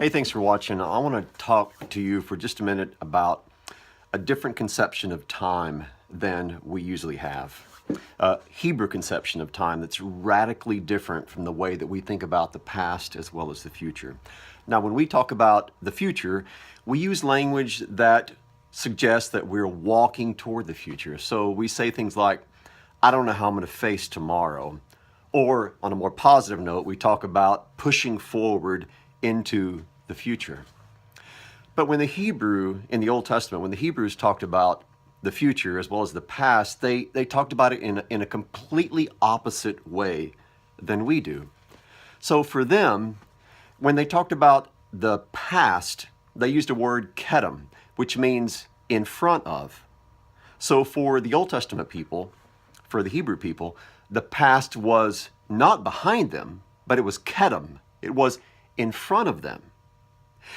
Hey, thanks for watching. I want to talk to you for just a minute about a different conception of time than we usually have. Hebrew conception of time that's radically different from the way that we think about the past as well as the future. Now, when we talk about the future, we use language that suggests that we're walking toward the future. So we say things like, I don't know how I'm going to face tomorrow. Or on a more positive note, we talk about pushing forward into the future. But when in the Old Testament, when the Hebrews talked about the future as well as the past, they talked about it in a completely opposite way than we do. So for them, when they talked about the past, they used a word kedem, which means in front of. So for the Old Testament people, for the Hebrew people, the past was not behind them, but it was kedem. It was in front of them.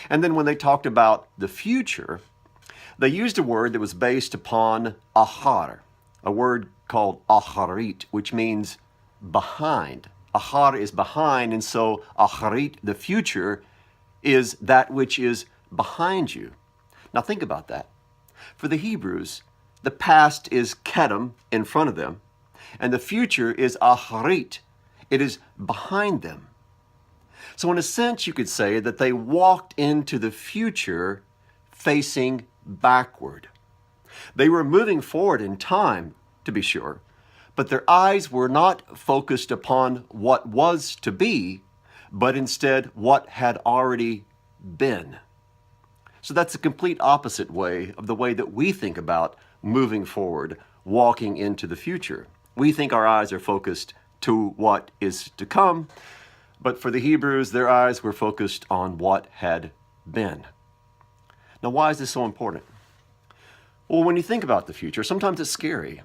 And then when they talked about the future, they used a word that was based upon ahar, a word called aharit, which means behind. Ahar is behind, and so aharit, the future, is that which is behind you. Now think about that. For the Hebrews, the past is kedem, in front of them, and the future is aharit. It is behind them. So in a sense, you could say that they walked into the future facing backward. They were moving forward in time, to be sure, but their eyes were not focused upon what was to be, but instead what had already been. So that's a complete opposite way of the way that we think about moving forward, walking into the future. We think our eyes are focused to what is to come, but for the Hebrews, their eyes were focused on what had been. Now, why is this so important? Well, when you think about the future, sometimes it's scary.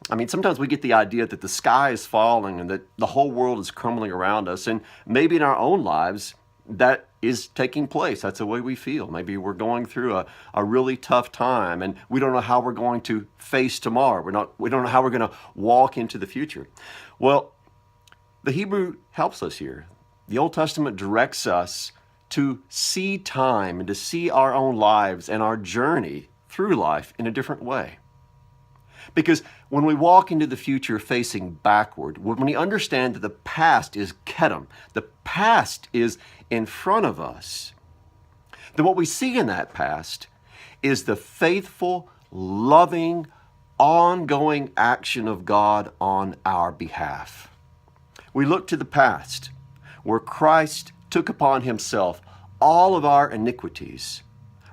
I mean, sometimes we get the idea that the sky is falling and that the whole world is crumbling around us, and maybe in our own lives, that is taking place. That's the way we feel. Maybe we're going through a really tough time and we don't know how we're going to face tomorrow. We don't know how we're going to walk into the future. Well, the Hebrew helps us here. The Old Testament directs us to see time and to see our own lives and our journey through life in a different way. Because when we walk into the future facing backward, when we understand that the past is kedem, the past is in front of us, then what we see in that past is the faithful, loving, ongoing action of God on our behalf. We look to the past, where Christ took upon himself all of our iniquities,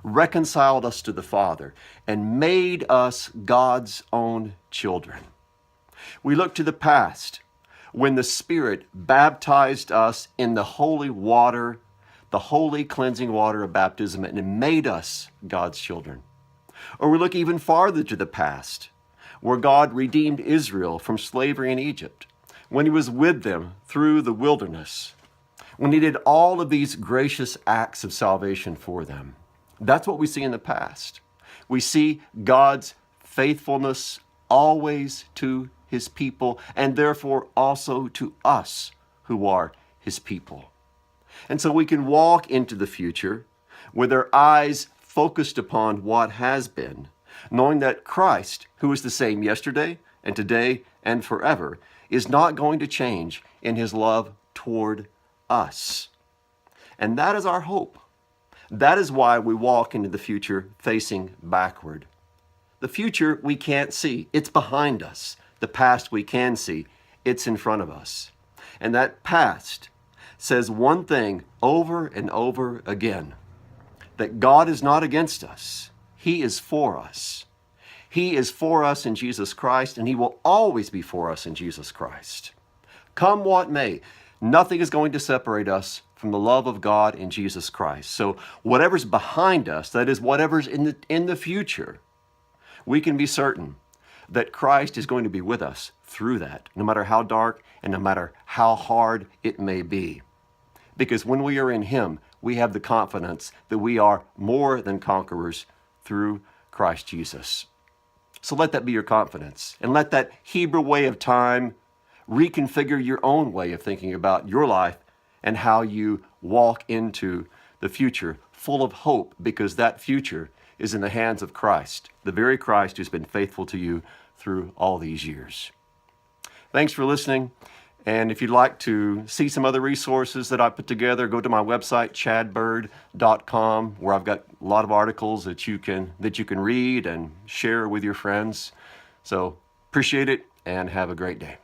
reconciled us to the Father, and made us God's own children. We look to the past, when the Spirit baptized us in the holy water, the holy cleansing water of baptism, and made us God's children. Or we look even farther to the past, where God redeemed Israel from slavery in Egypt, when he was with them through the wilderness, when he did all of these gracious acts of salvation for them. That's what we see in the past. We see God's faithfulness always to his people, and therefore also to us who are his people. And so we can walk into the future with our eyes focused upon what has been, knowing that Christ, who is the same yesterday and today and forever, is not going to change in his love toward us. And that is our hope. That is why we walk into the future facing backward. The future we can't see. It's behind us. The past we can see. It's in front of us. And that past says one thing over and over again, that God is not against us. He is for us. He is for us in Jesus Christ, and he will always be for us in Jesus Christ. Come what may, nothing is going to separate us from the love of God in Jesus Christ. So whatever's behind us, that is whatever's in the future, we can be certain that Christ is going to be with us through that, no matter how dark and no matter how hard it may be. Because when we are in him, we have the confidence that we are more than conquerors through Christ Jesus. So let that be your confidence, and let that Hebrew way of time reconfigure your own way of thinking about your life and how you walk into the future full of hope, because that future is in the hands of Christ, the very Christ who's been faithful to you through all these years. Thanks for listening. And if you'd like to see some other resources that I put together, go to my website, chadbird.com, where I've got a lot of articles that you can read and share with your friends. So appreciate it and have a great day.